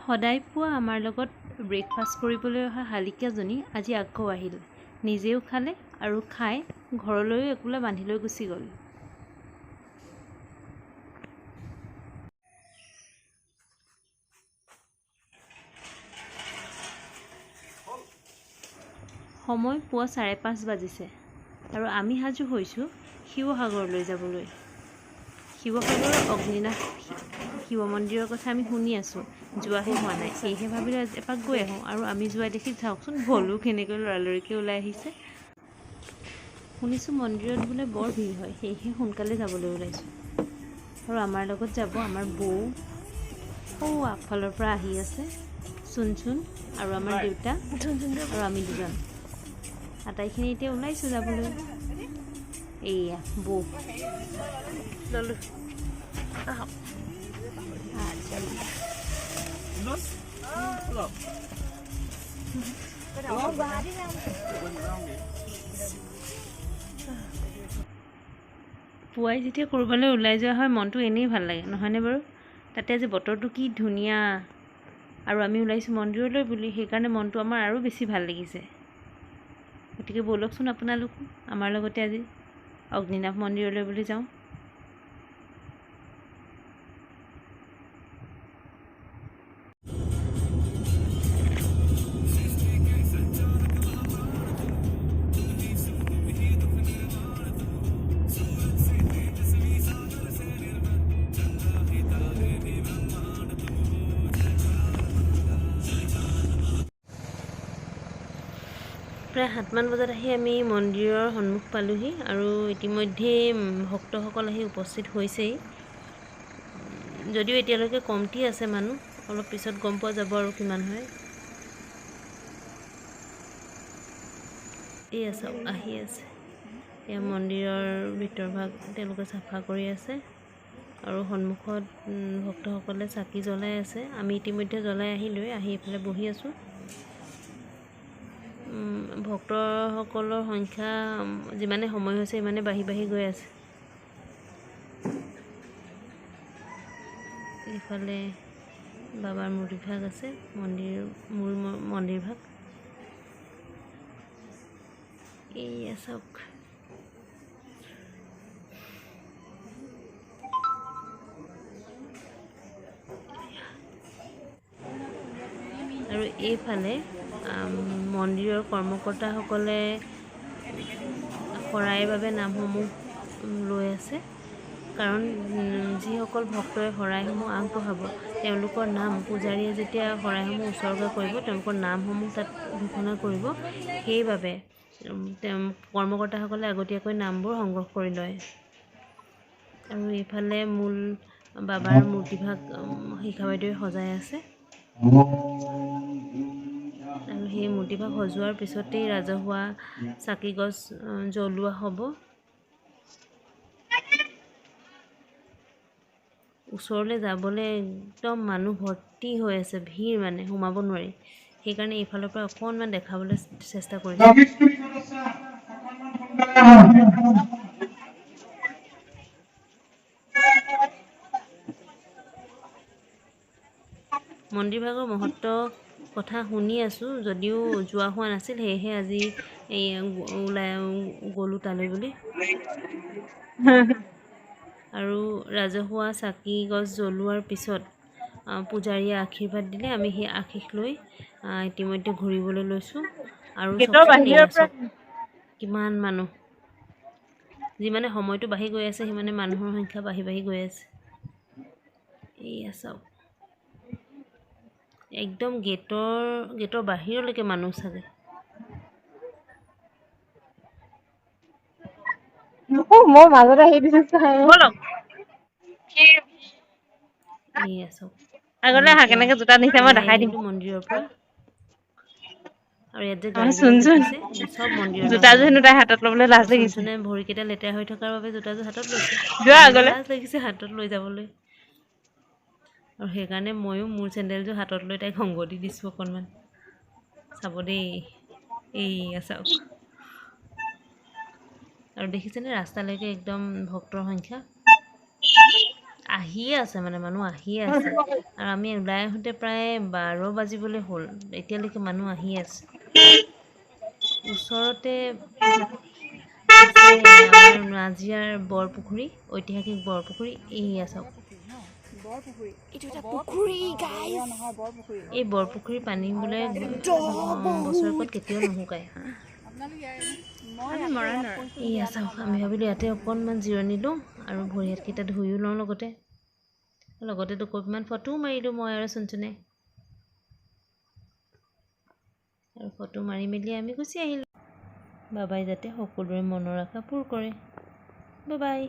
সদায় পুৱা আমাৰ লগত ব্ৰেকফাষ্ট কৰিবলৈ অহা শালিকাজনী আজি আকৌ আহিল। নিজেও খালে আৰু খাই ঘৰলৈও একোলা বান্ধি লৈ গুচি গ'ল। সময় পুৱা 5:30 বাজিছে আৰু আমি সাজু হৈছোঁ শিৱসাগৰলৈ যাবলৈ। শিৱসাগৰৰ অগ্নিনাভ শিৱ মন্দিৰৰ কথা আমি শুনি আছোঁ, যোৱাহে হোৱা নাই। সেয়েহে ভাবিলোঁ এপাক গৈ আহোঁ। আৰু আমি যোৱা দেখি চাওকচোন ভলো কেনেকৈ লৰালৰিকৈ ওলাই আহিছে। শুনিছোঁ মন্দিৰত বোলে বৰ ভিৰ হয়, সেয়েহে সোনকালে যাবলৈ ওলাইছোঁ। আৰু আমাৰ লগত যাব আমাৰ বৌ, আগফালৰ পৰা আহি আছে চুন আৰু আমাৰ দেউতা আৰু আমি দুজন। আটাইখিনি এতিয়া ওলাইছোঁ যাবলৈ। এইয়া বৌ ললো পুৱাই যেতিয়া ক'ৰবালৈ ওলাই যোৱা হয় মনটো এনেই ভাল লাগে, নহয়নে বাৰু? তাতে আজি বতৰটো কি ধুনীয়া আৰু আমি ওলাইছোঁ মন্দিৰলৈ বুলি, সেইকাৰণে মনটো আমাৰ আৰু বেছি ভাল লাগিছে। গতিকে ব'লকচোন আপোনালোক আমাৰ লগতে আজি অগ্নিনাভ মন্দিৰলৈ বুলি যাওঁ। প্ৰায় 7মান বজাত আহি আমি মন্দিৰৰ সন্মুখ পালোহি আৰু ইতিমধ্যে ভক্তসকল আহি উপস্থিত হৈছেই। যদিও এতিয়ালৈকে কমটি আছে মানুহ, অলপ পিছত গম পোৱা যাব আৰু কিমান হয়। এয়া চাওক আহি আছে। এয়া মন্দিৰৰ ভিতৰভাগ তেওঁলোকে চাফা কৰি আছে আৰু সন্মুখত ভক্তসকলে চাকি জ্বলাই আছে। আমি ইতিমধ্যে জ্বলাই আহিলোৱে, আহি এইফালে বহি আছোঁ। ভক্তসকলৰ সংখ্যা যিমানে সময় হৈছে সিমানে বাঢ়ি গৈ আছে। এইফালে বাবাৰ মূৰ্তিভাগ আছে, মূল মন্দিৰভাগ। এইয়া চাওক। আৰু এইফালে মন্দিৰৰ কৰ্মকৰ্তাসকলে শৰাইৰ বাবে নামসমূহ লৈ আছে, কাৰণ যিসকল ভক্তই শৰাইসমূহ আগবঢ়াব তেওঁলোকৰ নাম পূজাৰীয়ে যেতিয়া শৰাইসমূহ উৎসৰ্গা কৰিব তেওঁলোকৰ নামসমূহ তাত ঘোষণা কৰিব। সেইবাবে কৰ্মকৰ্তাসকলে আগতীয়াকৈ নামবোৰ সংগ্ৰহ কৰি লয়। আৰু এইফালে মূল বাবাৰ মূৰ্তিভাগ শিখা বাইদেৱে সজাই আছে। আৰু সেই মূৰ্তিভাগ সজোৱাৰ পিছতেই ৰাজহুৱা চাকি গছ জ্বলোৱা হ'ব। ওচৰলৈ যাবলৈ একদম মানুহ ভৰ্তি হৈ আছে, ভিৰ মানে সোমাব নোৱাৰি। সেইকাৰণে এইফালৰ পৰা অকণমান দেখাবলৈ চেষ্টা কৰিছোঁ। মন্দিৰভাগৰ মহত্ব কথা শুনি আছোঁ, যদিও যোৱা হোৱা নাছিল, সেয়েহে আজি ওলাই গ'লোঁ তালৈ বুলি। আৰু ৰাজহুৱা চাকি গছ জ্বলোৱাৰ পিছত পূজাৰীয়ে আশীৰ্বাদ দিলে। আমি সেই আশীষ লৈ ইতিমধ্যে ঘূৰিবলৈ লৈছোঁ। আৰু কিমান মানুহ, যিমানে সময়টো বাঢ়ি গৈ আছে সিমানে মানুহৰ সংখ্যা বাঢ়ি গৈ আছে। এইয়া চাওক, একদম গেটৰ বাহিৰলৈকে মানুহ চাগে। মই মাজতে আহি দিছো এইয়া চাওক, আগলে আহা, কেনেকে জোতা নিচা মই ওলাই দেখাই দিম। আহিলোঁ মন্দিৰৰ পৰা। আৰু ইয়াত যে গাড়ীবিলাক দেখিছে, চব মন্দিৰৰ জোতা নামত যোৰ আহে। হেনো তাই হাতত ল'বলৈ লাজ আৰু লাগিছে। চুনচুনে ভৰিকেইটা লেতেৰা হৈ থকাৰ বাবে জোতাযোৰ হাতত লৈছে। যোৱা মানুহৰ আগলে। লাজ লাগিছে হাতত লৈ যাবলৈ, আৰু সেইকাৰণে ময়ো মোৰ চেণ্ডেলযোৰ হাতত লৈ তাইক সংগ দি দিছোঁ অকণমান। চাব দেই, এইয়া চাওক। আৰু দেখিছেনে ৰাস্তালৈকে একদম ভক্তৰ সংখ্যা। আহিয়ে আছে মানে মানুহ আহিয়ে আছে আৰু আমি ওলাই আহোঁতে প্ৰায় 12 বাজিবলৈ হ'ল এতিয়ালৈকে মানুহ আহি আছে ওচৰতে আছে আমাৰ নাজিৰাৰ বৰপুখুৰী ঐতিহাসিক বৰপুখুৰী এই চাওক বৰপুখুৰী এইটো এটা পুখুৰী গাইস এই বৰপুখুৰীৰ পানী বোলে বছৰেকত কেতিয়াও নুশুকায় এই চাওক আমি ভাবিলোঁ ইয়াতে অকণমান জিৰণি লওঁ আৰু ভৰি হাতকেইটা ধুইও লওঁ লগতে দুকপিমান ফটোও মাৰিলোঁ মই আৰু চুনচুনে আৰু ফটো মাৰি মেলি আমি গুচি আহিলোঁ বাবাই যাতে সকলোৰে মনৰ আশা পূৰ কৰে বাই বাই